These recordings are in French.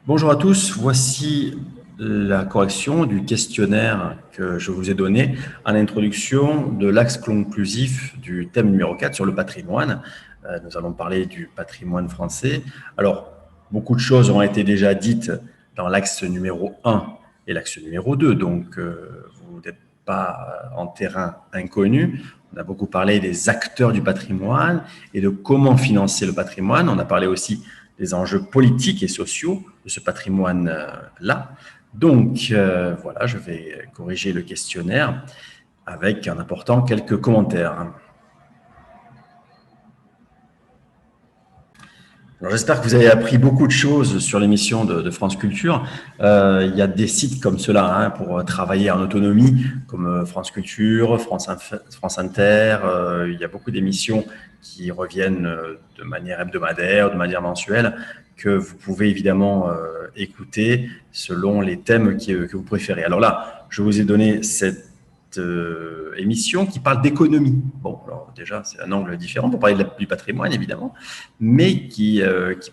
Bonjour à tous, voici la correction du questionnaire que je vous ai donné en introduction de l'axe conclusif du thème numéro 4 sur le patrimoine. Nous allons parler du patrimoine français. Alors, beaucoup de choses ont été déjà dites dans l'axe numéro 1 et l'axe numéro 2, donc vous n'êtes pas en terrain inconnu. On a beaucoup parlé des acteurs du patrimoine et de comment financer le patrimoine. On a parlé aussi des enjeux politiques et sociaux de ce patrimoine-là. Donc, voilà, je vais corriger le questionnaire avec en apportant quelques commentaires. J'espère que vous avez appris beaucoup de choses sur l'émission de France Culture. Il y a des sites comme cela pour travailler en autonomie, comme France Culture, France Inter. Il y a beaucoup d'émissions qui reviennent de manière hebdomadaire, de manière mensuelle, que vous pouvez évidemment écouter selon les thèmes que vous préférez. Alors là, je vous ai donné cette émission qui parle d'économie. Bon, alors déjà, c'est un angle différent pour parler du patrimoine, évidemment, mais qui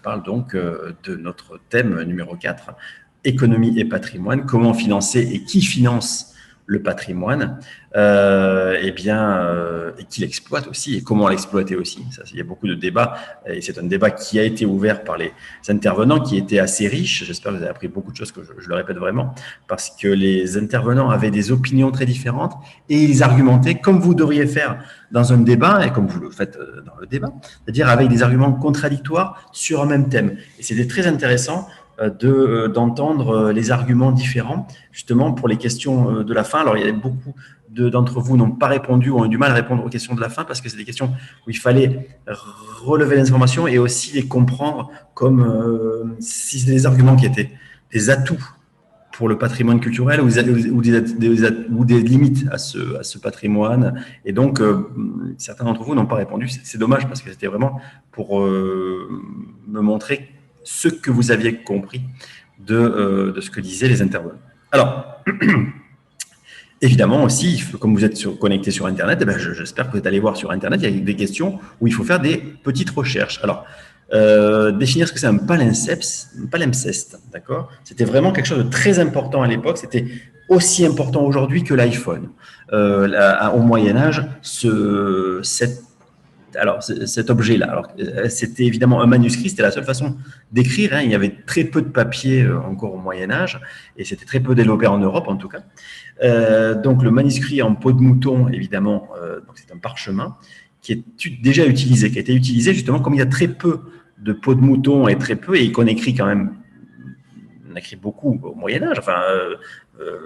parle donc de notre thème numéro 4, économie et patrimoine, comment financer et qui finance le patrimoine, et qui l'exploite aussi, et comment l'exploiter aussi. Ça, il y a beaucoup de débats, et c'est un débat qui a été ouvert par les intervenants, qui était assez riche. J'espère que vous avez appris beaucoup de choses, que je le répète vraiment, parce que les intervenants avaient des opinions très différentes, et ils argumentaient comme vous devriez faire dans un débat, et comme vous le faites dans le débat, c'est-à-dire avec des arguments contradictoires sur un même thème. Et c'était très intéressant d'entendre les arguments différents, justement pour les questions de la fin. Alors, il y a beaucoup d'entre vous n'ont pas répondu ou ont eu du mal à répondre aux questions de la fin parce que c'est des questions où il fallait relever les informations et aussi les comprendre comme si c'était des arguments qui étaient des atouts pour le patrimoine culturel ou des limites à ce patrimoine. Et donc, certains d'entre vous n'ont pas répondu. C'est dommage parce que c'était vraiment pour me montrer ce que vous aviez compris de ce que disaient les intervenants. Alors, évidemment aussi, comme vous êtes connecté sur Internet, j'espère que vous êtes allé voir sur Internet, il y a des questions où il faut faire des petites recherches. Alors, définir ce que c'est un palimpseste, d'accord? C'était vraiment quelque chose de très important à l'époque, c'était aussi important aujourd'hui que l'iPhone. Au Moyen-Âge, cet objet-là. Alors, c'était évidemment un manuscrit, c'était la seule façon d'écrire. Il y avait très peu de papier encore au Moyen-Âge, et c'était très peu développé en Europe en tout cas. Donc, le manuscrit en peau de mouton, évidemment, c'est un parchemin qui est déjà utilisé, qui a été utilisé justement comme il y a très peu de peau de mouton et qu'on écrit quand même, on écrit beaucoup au Moyen-Âge,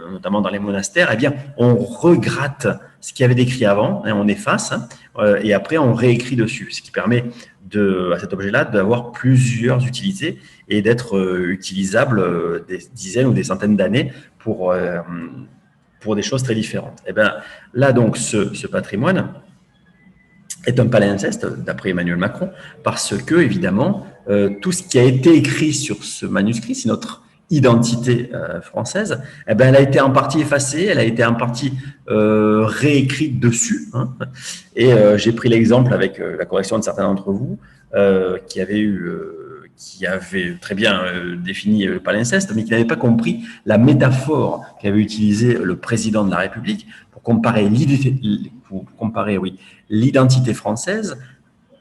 notamment dans les monastères, eh bien, on regratte ce qu'il y avait d'écrit avant, on efface, et après on réécrit dessus, ce qui permet à cet objet-là d'avoir plusieurs utilités et d'être utilisable des dizaines ou des centaines d'années pour des choses très différentes. Et bien là, donc, ce patrimoine est un palimpseste, d'après Emmanuel Macron, parce que, évidemment, tout ce qui a été écrit sur ce manuscrit, c'est notre identité française, elle a été en partie effacée, elle a été en partie réécrite dessus. Et j'ai pris l'exemple avec la correction de certains d'entre vous qui avaient très bien défini le palimpseste, mais qui n'avaient pas compris la métaphore qu'avait utilisée le président de la République pour comparer l'identité française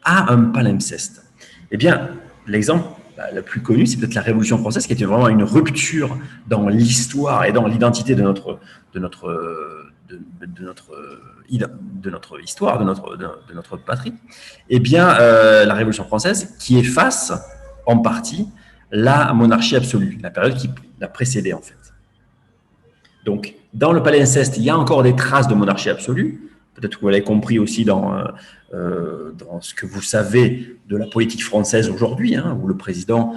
à un palimpseste. Eh bien, l'exemple le plus connu, c'est peut-être la Révolution française, qui était vraiment une rupture dans l'histoire et dans l'identité de notre histoire, de notre patrie. Eh bien, la Révolution française qui efface en partie la monarchie absolue, la période qui l'a précédée en fait. Donc, dans le palimpseste, il y a encore des traces de monarchie absolue. Peut-être que vous l'avez compris aussi dans ce que vous savez de la politique française aujourd'hui, où le président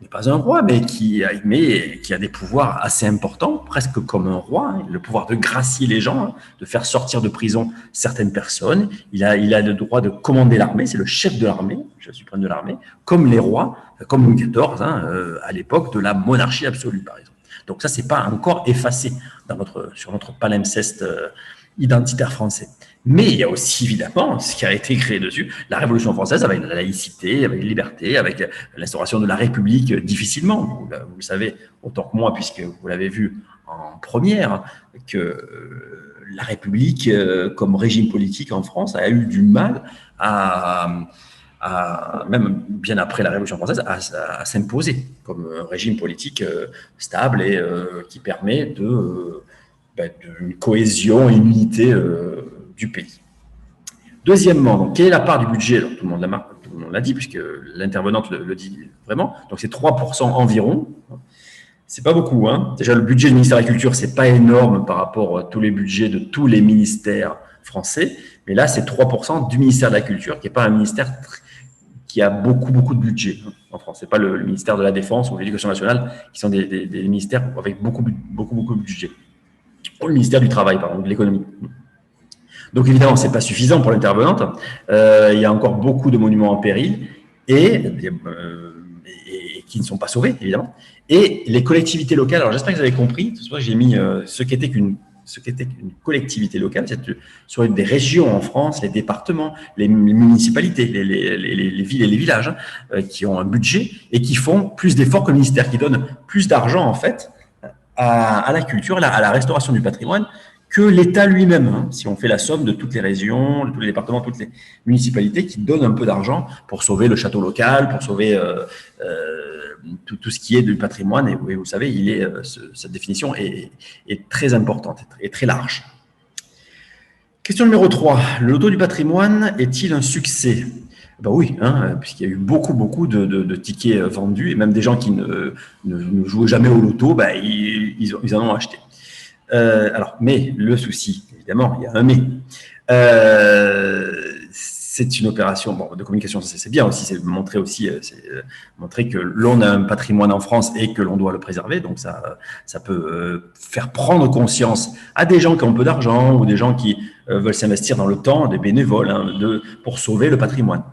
n'est pas un roi, mais qui a des pouvoirs assez importants, presque comme un roi, le pouvoir de gracier les gens, de faire sortir de prison certaines personnes. Il a le droit de commander l'armée, c'est le chef de l'armée, chef suprême de l'armée, comme les rois, comme Louis XIV, à l'époque de la monarchie absolue, par exemple. Donc ça, c'est pas encore effacé sur notre palimpseste identitaire français. Mais il y a aussi, évidemment, ce qui a été créé dessus, la Révolution française avec la laïcité, avec la liberté, avec l'instauration de la République, difficilement. Vous le savez autant que moi, puisque vous l'avez vu en première, que la République, comme régime politique en France, a eu du mal même bien après la Révolution française, à s'imposer comme régime politique stable et qui permet d'une cohésion et une unité du pays. Deuxièmement, donc, quelle est la part du budget? Alors, tout le monde l'a dit, puisque l'intervenante le dit vraiment. Donc, c'est 3% environ. C'est pas beaucoup. Hein. Déjà, le budget du ministère de la Culture, c'est pas énorme par rapport à tous les budgets de tous les ministères français. Mais là, c'est 3% du ministère de la Culture, qui n'est pas un ministère qui a beaucoup de budget en France. C'est pas le ministère de la Défense ou de l'Éducation nationale, qui sont des ministères avec beaucoup de budget. Ou le ministère du Travail, pardon, de l'Économie. Donc, évidemment, ce n'est pas suffisant pour l'intervenante. Il y a encore beaucoup de monuments en péril et qui ne sont pas sauvés, évidemment. Et les collectivités locales, alors j'espère que vous avez compris, c'est pour ça que j'ai mis ce qu'était qu'une collectivité locale, c'est sur des régions en France, les départements, les municipalités, les villes et les villages qui ont un budget et qui font plus d'efforts que le ministère, qui donnent plus d'argent, en fait, à la culture, à la restauration du patrimoine, que l'État lui-même. Hein, si on fait la somme de toutes les régions, tous les départements, toutes les municipalités qui donnent un peu d'argent pour sauver le château local, pour sauver tout ce qui est du patrimoine. Et vous savez, cette définition est très importante et très large. Question numéro 3. Le loto du patrimoine est-il un succès? Ben oui, hein, puisqu'il y a eu beaucoup de tickets vendus, et même des gens qui ne jouaient jamais au loto, ben, ils en ont acheté. Mais le souci, évidemment, il y a un mais. C'est une opération de communication, c'est bien aussi, c'est montrer que l'on a un patrimoine en France et que l'on doit le préserver. Donc ça peut faire prendre conscience à des gens qui ont peu d'argent ou des gens qui veulent s'investir dans le temps, des bénévoles, pour sauver le patrimoine.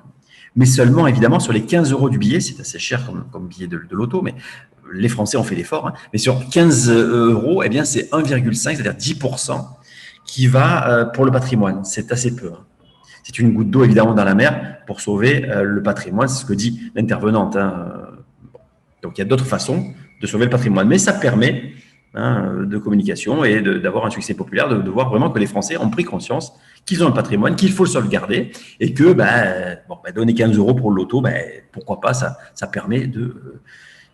Mais seulement, évidemment, sur les 15 € du billet, c'est assez cher comme billet de loto, mais les Français ont fait l'effort. Hein, mais sur 15 €, eh bien, c'est 1,5, c'est-à-dire 10% qui va pour le patrimoine. C'est assez peu. Hein. C'est une goutte d'eau, évidemment, dans la mer pour sauver le patrimoine. C'est ce que dit l'intervenante. Hein. Donc, il y a d'autres façons de sauver le patrimoine. Mais ça permet de communication et d'avoir un succès populaire, de voir vraiment que les Français ont pris conscience qu'ils ont un patrimoine, qu'il faut le sauvegarder et que donner 15 € pour le loto, pourquoi pas, ça permet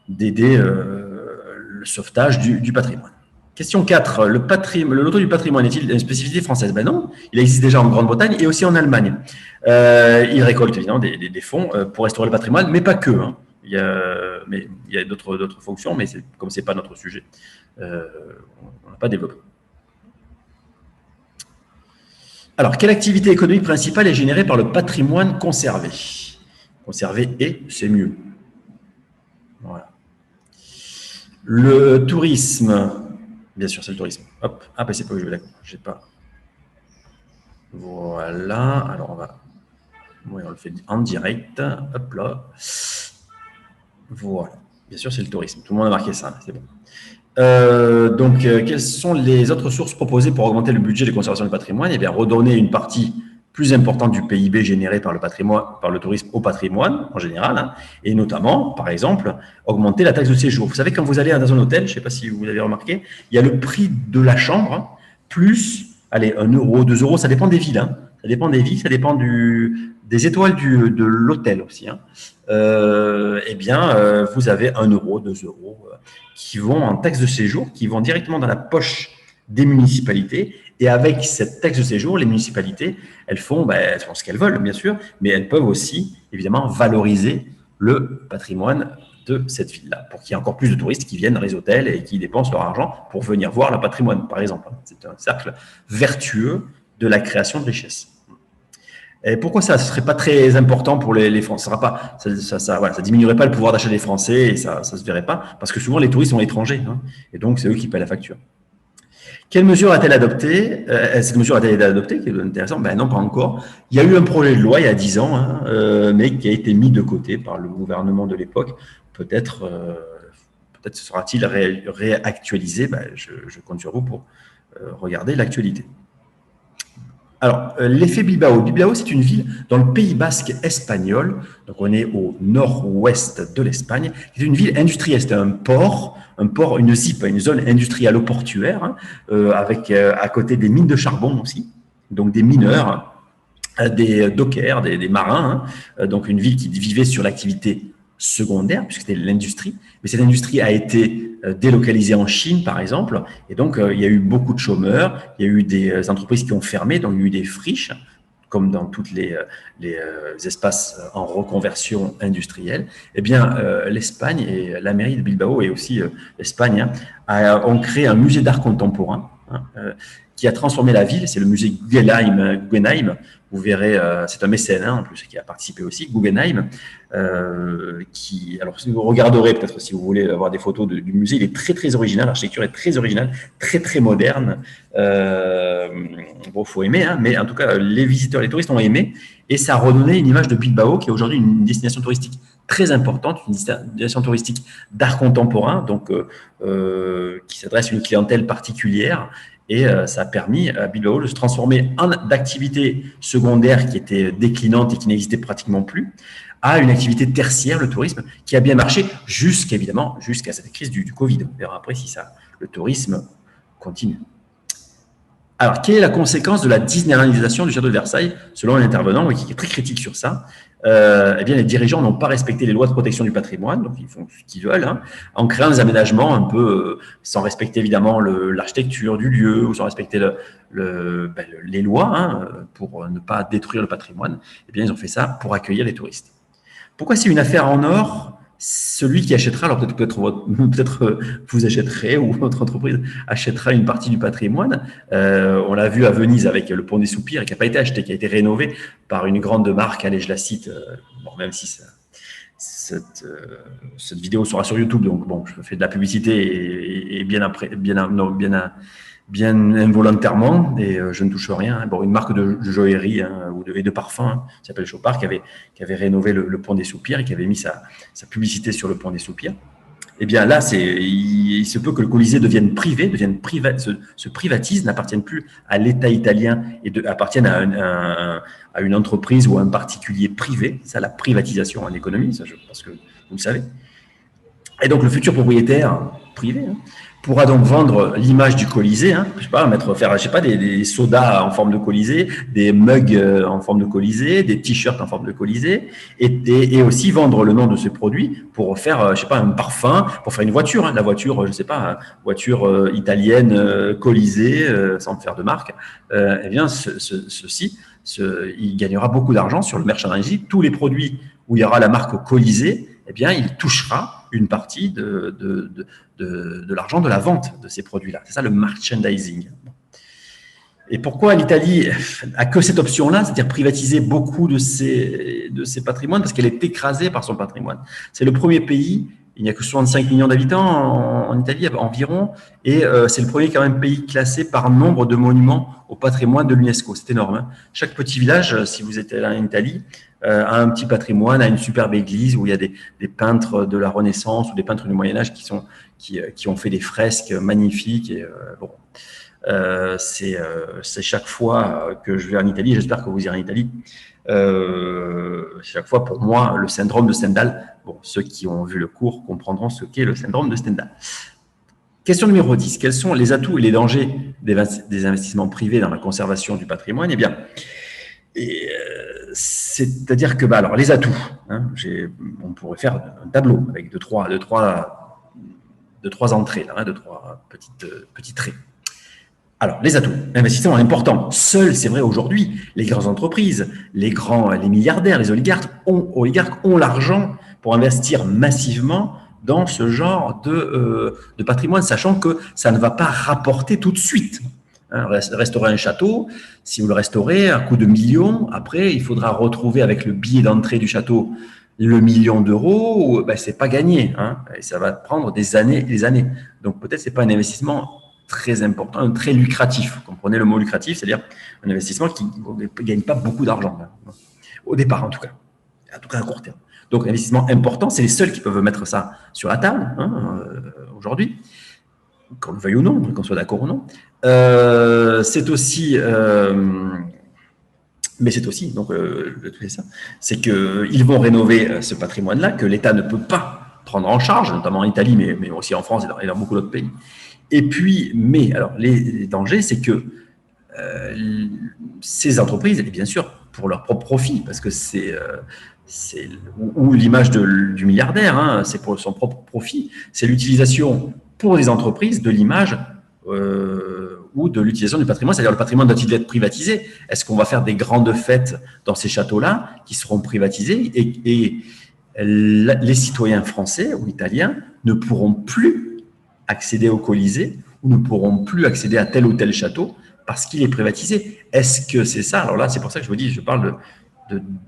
d'aider le sauvetage du patrimoine. Question 4. Le loto du patrimoine est-il une spécificité française? Non, il existe déjà en Grande-Bretagne et aussi en Allemagne. Il récolte évidemment des fonds pour restaurer le patrimoine, mais pas que. Hein. Il y a d'autres fonctions, mais comme ce n'est pas notre sujet, on n'a pas développé. Alors, quelle activité économique principale est générée par le patrimoine conservé? Conservé c'est mieux. Voilà. Le tourisme, bien sûr, c'est le tourisme. Hop, c'est pas où je vais, d'accord. J'ai pas. Voilà. Alors on le fait en direct. Hop là. Voilà. Bien sûr, c'est le tourisme. Tout le monde a marqué ça. C'est bon. Quelles sont les autres sources proposées pour augmenter le budget de conservation du patrimoine? Eh bien, redonner une partie plus importante du PIB généré par le patrimoine, par le tourisme au patrimoine en général, hein, et notamment, par exemple, augmenter la taxe de séjour. Vous savez, quand vous allez dans un hôtel, je ne sais pas si vous l'avez remarqué, il y a le prix de la chambre, hein, plus, 1 €, 2 €, ça dépend des villes. Hein, ça dépend des villes, ça dépend des étoiles de l'hôtel aussi. Hein. Vous avez 1 €, 2 € qui vont en taxe de séjour, qui vont directement dans la poche des municipalités. Et avec cette taxe de séjour, les municipalités, elles font ce qu'elles veulent, bien sûr, mais elles peuvent aussi, évidemment, valoriser le patrimoine de cette ville-là, pour qu'il y ait encore plus de touristes qui viennent dans les hôtels et qui dépensent leur argent pour venir voir le patrimoine, par exemple. C'est un cercle vertueux de la création de richesse. Et pourquoi ça ne serait pas très important pour les Français? Ça diminuerait pas le pouvoir d'achat des Français et ça se verrait pas, parce que souvent les touristes sont étrangers, hein, et donc c'est eux qui paient la facture. Quelle mesure a-t-elle adoptée? Cette mesure a-t-elle été adoptée? Qui est intéressant. Non, pas encore. Il y a eu un projet de loi il y a 10 ans, hein, mais qui a été mis de côté par le gouvernement de l'époque. Peut-être sera-t-il réactualisé. Je compte sur vous pour regarder l'actualité. Alors, l'effet Bilbao. Bilbao, c'est une ville dans le Pays basque espagnol. Donc, on est au nord-ouest de l'Espagne. C'est une ville industrielle. C'est un port, une ZIP, une zone industrielle-portuaire, hein, avec à côté des mines de charbon aussi. Donc, des mineurs, des dockers, des marins. Hein. Donc, une ville qui vivait sur l'activité secondaire, puisque c'était l'industrie. Mais cette industrie a été délocalisée en Chine, par exemple. Et donc, il y a eu beaucoup de chômeurs. Il y a eu des entreprises qui ont fermé. Donc, il y a eu des friches, comme dans tous les espaces en reconversion industrielle. Eh bien, l'Espagne et la mairie de Bilbao et aussi l'Espagne ont créé un musée d'art contemporain, hein, qui a transformé la ville. C'est le musée Guggenheim. Vous verrez, c'est un mécène en plus qui a participé aussi, Guggenheim, alors vous regarderez peut-être si vous voulez avoir des photos du musée, il est très très original, l'architecture est très originale, très très moderne. Bon, faut aimer, hein, mais en tout cas les visiteurs, les touristes ont aimé, et ça a redonné une image de Bilbao qui est aujourd'hui une destination touristique très importante, une destination touristique d'art contemporain, donc qui s'adresse à une clientèle particulière. Et ça a permis à Bilbao de se transformer d'activité secondaire qui était déclinante et qui n'existait pratiquement plus, à une activité tertiaire, le tourisme, qui a bien marché jusqu'à cette crise du Covid. On verra après si le tourisme continue. Alors, quelle est la conséquence de la disneylandisation du château de Versailles, selon un intervenant qui est très critique sur ça? Eh bien, les dirigeants n'ont pas respecté les lois de protection du patrimoine, donc ils font ce qu'ils veulent, hein, en créant des aménagements un peu sans respecter évidemment l'architecture du lieu ou sans respecter les lois, hein, pour ne pas détruire le patrimoine. Eh bien, ils ont fait ça pour accueillir les touristes. Pourquoi c'est une affaire en or? Celui qui achètera, alors peut-être vous achèterez ou votre entreprise achètera une partie du patrimoine. On l'a vu à Venise avec le Pont des Soupirs, qui n'a pas été acheté, qui a été rénové par une grande marque. Allez, je la cite, bon, même si cette vidéo sera sur YouTube, donc bon, je fais de la publicité et bien involontairement, et je ne touche rien. Hein. Bon, une marque de joaillerie, hein, et de parfum, hein, qui s'appelle Chopard, qui avait rénové le Pont des Soupirs et qui avait mis sa publicité sur le Pont des Soupirs. Eh bien là, il se peut que le Colisée se privatise, n'appartienne plus à l'État italien et appartienne à une entreprise ou à un particulier privé. C'est ça la privatisation en économie, ça, je pense que vous le savez. Et donc le futur propriétaire privé, hein, pourra donc vendre l'image du Colisée, hein, faire des sodas en forme de Colisée, des mugs en forme de Colisée, des t-shirts en forme de Colisée, et aussi vendre le nom de ce produit pour faire, un parfum, pour faire une voiture, hein, la voiture, voiture italienne Colisée, sans faire de marque. Eh bien, il gagnera beaucoup d'argent sur le merchandising. Tous les produits où il y aura la marque Colisée, eh bien, il touchera une partie de l'argent de la vente de ces produits-là. C'est ça le merchandising. Et pourquoi l'Italie a que cette option-là, c'est-à-dire privatiser beaucoup de ses patrimoines, parce qu'elle est écrasée par son patrimoine. C'est le premier pays, il n'y a que 65 millions d'habitants en Italie environ, et c'est le premier quand même pays classé par nombre de monuments au patrimoine de l'UNESCO. C'est énorme. Hein. Chaque petit village, si vous êtes là en Italie, a un petit patrimoine, a une superbe église où il y a des peintres de la Renaissance ou des peintres du Moyen-Âge qui ont fait des fresques magnifiques. Et, c'est chaque fois que je vais en Italie, j'espère que vous irez en Italie, chaque fois pour moi le syndrome de Stendhal. Bon, ceux qui ont vu le cours comprendront ce qu'est le syndrome de Stendhal. Question numéro 10. Quels sont les atouts et les dangers des investissements privés dans la conservation du patrimoine? Eh bien, c'est-à-dire que, alors, les atouts, hein, on pourrait faire un tableau avec de trois entrées, là, hein, de trois petits traits. Alors, les atouts, l'investissement est important. Seuls, c'est vrai aujourd'hui, les grandes entreprises, les milliardaires, les oligarques ont l'argent pour investir massivement dans ce genre de patrimoine, sachant que ça ne va pas rapporter tout de suite. Hein, restaurer un château, si vous le restaurez à coût de millions, après, il faudra retrouver avec le billet d'entrée du château le million d'euros, ben, c'est pas gagné. Hein, et ça va prendre des années et des années. Donc, peut-être c'est pas un investissement très important, très lucratif. Vous comprenez le mot lucratif, c'est-à-dire un investissement qui ne gagne pas beaucoup d'argent, hein, au départ en tout cas à court terme. Donc, investissement important, c'est les seuls qui peuvent mettre ça sur la table, hein, aujourd'hui, qu'on le veuille ou non, qu'on soit d'accord ou non. C'est aussi Mais c'est aussi, donc, le tout c'est ça, c'est qu'ils vont rénover ce patrimoine-là que l'État ne peut pas prendre en charge, notamment en Italie, mais aussi en France et dans beaucoup d'autres pays. Et puis, mais alors, les dangers, c'est que ces entreprises, et bien sûr, pour leur propre profit, parce que ou l'image du milliardaire, hein, c'est pour son propre profit, c'est l'utilisation pour les entreprises de l'image ou de l'utilisation du patrimoine, c'est-à-dire le patrimoine doit-il être privatisé? Est-ce qu'on va faire des grandes fêtes dans ces châteaux-là qui seront privatisés et les citoyens français ou italiens ne pourront plus accéder au Colisée ou ne pourront plus accéder à tel ou tel château parce qu'il est privatisé. Est-ce que c'est ça? Alors là, c'est pour ça que je vous dis, je parle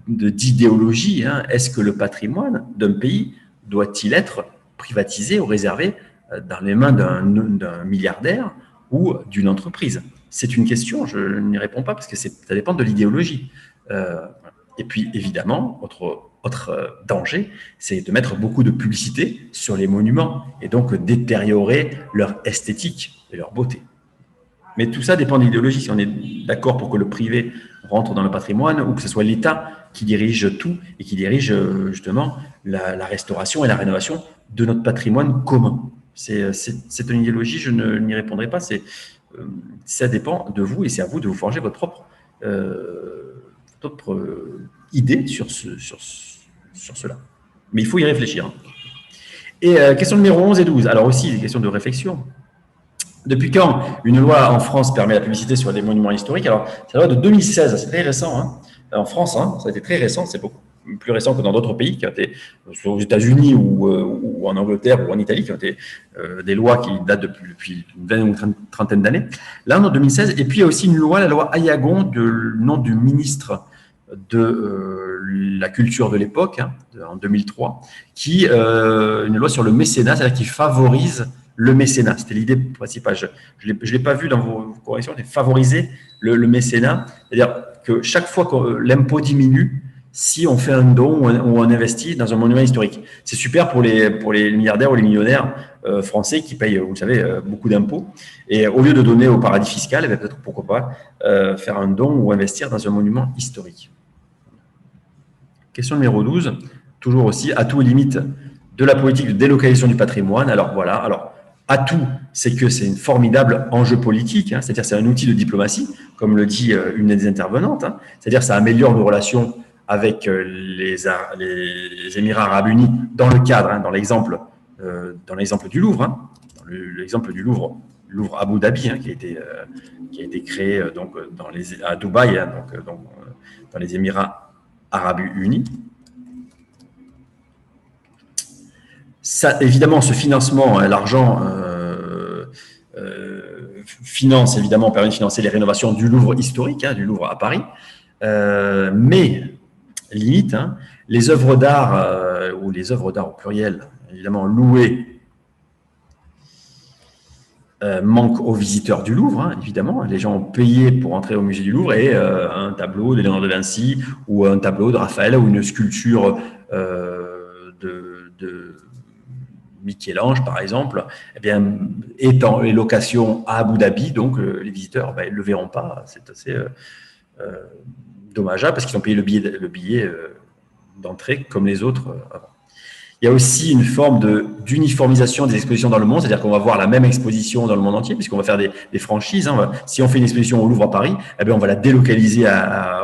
d'idéologie. Hein. Est-ce que le patrimoine d'un pays doit-il être privatisé ou réservé dans les mains d'un milliardaire ou d'une entreprise? C'est une question, je n'y réponds pas parce que ça dépend de l'idéologie. Et puis, évidemment, autre danger, c'est de mettre beaucoup de publicité sur les monuments et donc détériorer leur esthétique et leur beauté. Mais tout ça dépend de l'idéologie. Si on est d'accord pour que le privé rentre dans le patrimoine ou que ce soit l'État qui dirige tout et qui dirige justement la restauration et la rénovation de notre patrimoine commun. C'est une idéologie, je n'y répondrai pas. Ça dépend de vous et c'est à vous de vous forger votre propre idée sur cela. Mais il faut y réfléchir. Et question numéro 11 et 12. Alors aussi, des questions de réflexion. Depuis quand une loi en France permet la publicité sur des monuments historiques? Alors, c'est la loi de 2016, c'est très récent. Hein. En France, hein, ça a été très récent, c'est beaucoup plus récent que dans d'autres pays, qui ont été, soit aux États-Unis ou en Angleterre ou en Italie, qui ont été des lois qui datent depuis une vingtaine ou une trentaine d'années. Là, en 2016, et puis il y a aussi une loi, la loi Ayagon, du nom du ministre de la culture de l'époque, hein, en 2003, qui une loi sur le mécénat, c'est-à-dire qui favorise le mécénat. C'était l'idée principale. Je ne l'ai pas vu dans vos corrections, c'est favoriser le mécénat. C'est-à-dire que chaque fois que l'impôt diminue, si on fait un don ou on investit dans un monument historique. C'est super pour les milliardaires ou les millionnaires français qui payent, vous le savez, beaucoup d'impôts. Et au lieu de donner au paradis fiscal, peut-être pourquoi pas faire un don ou investir dans un monument historique. Question numéro 12, toujours aussi, atout et limite de la politique de délocalisation du patrimoine. Alors voilà, atout, c'est que c'est un formidable enjeu politique, hein, c'est-à-dire c'est un outil de diplomatie, comme le dit une des intervenantes, hein, c'est-à-dire ça améliore nos relations avec les Émirats arabes unis dans le cadre, hein, dans l'exemple du Louvre, hein, dans l'exemple du Louvre Abu Dhabi, hein, qui a été créé à Dubaï, hein, dans les Émirats arabes unis. Ça, évidemment, ce financement, l'argent finance, évidemment, permet de financer les rénovations du Louvre historique, hein, du Louvre à Paris. Mais, limite, hein, les œuvres d'art, ou les œuvres d'art au pluriel, évidemment, louées, manquent aux visiteurs du Louvre, hein, évidemment. Les gens ont payé pour entrer au musée du Louvre et un tableau de Léonard de Vinci ou un tableau de Raphaël ou une sculpture de Michel-Ange, par exemple, eh bien, est en location à Abu Dhabi, donc les visiteurs, ils ne le verront pas. C'est assez dommageable parce qu'ils ont payé le billet d'entrée comme les autres avant. Il y a aussi une forme d'uniformisation des expositions dans le monde, c'est-à-dire qu'on va voir la même exposition dans le monde entier, puisqu'on va faire des franchises. Hein. Si on fait une exposition au Louvre à Paris, eh bien, on va la délocaliser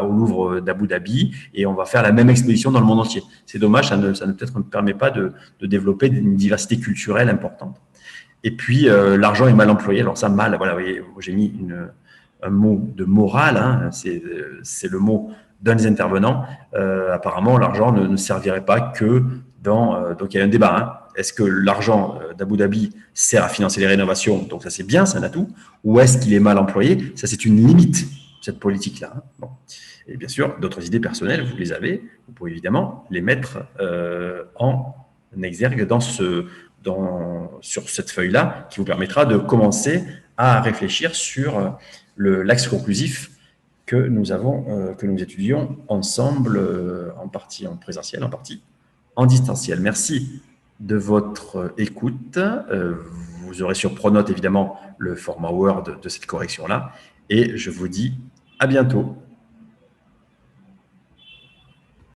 au Louvre d'Abu Dhabi et on va faire la même exposition dans le monde entier. C'est dommage, ça ne peut-être ne permet pas de développer une diversité culturelle importante. Et puis, l'argent est mal employé. Alors ça, mal, voilà, vous voyez, j'ai mis un mot de morale, hein, c'est le mot d'un des intervenants. Apparemment, l'argent ne servirait pas que donc il y a un débat. Hein. Est-ce que l'argent d'Abu Dhabi sert à financer les rénovations? Donc ça c'est bien, c'est un atout. Ou est-ce qu'il est mal employé? Ça c'est une limite, cette politique-là. Hein. Bon. Et bien sûr, d'autres idées personnelles, vous les avez. Vous pouvez évidemment les mettre en exergue sur cette feuille-là qui vous permettra de commencer à réfléchir sur l'axe conclusif que nous étudions ensemble, en partie en présentiel, en partie en distanciel. Merci de votre écoute. Vous aurez sur Pronote, évidemment, le format Word de cette correction-là. Et je vous dis à bientôt.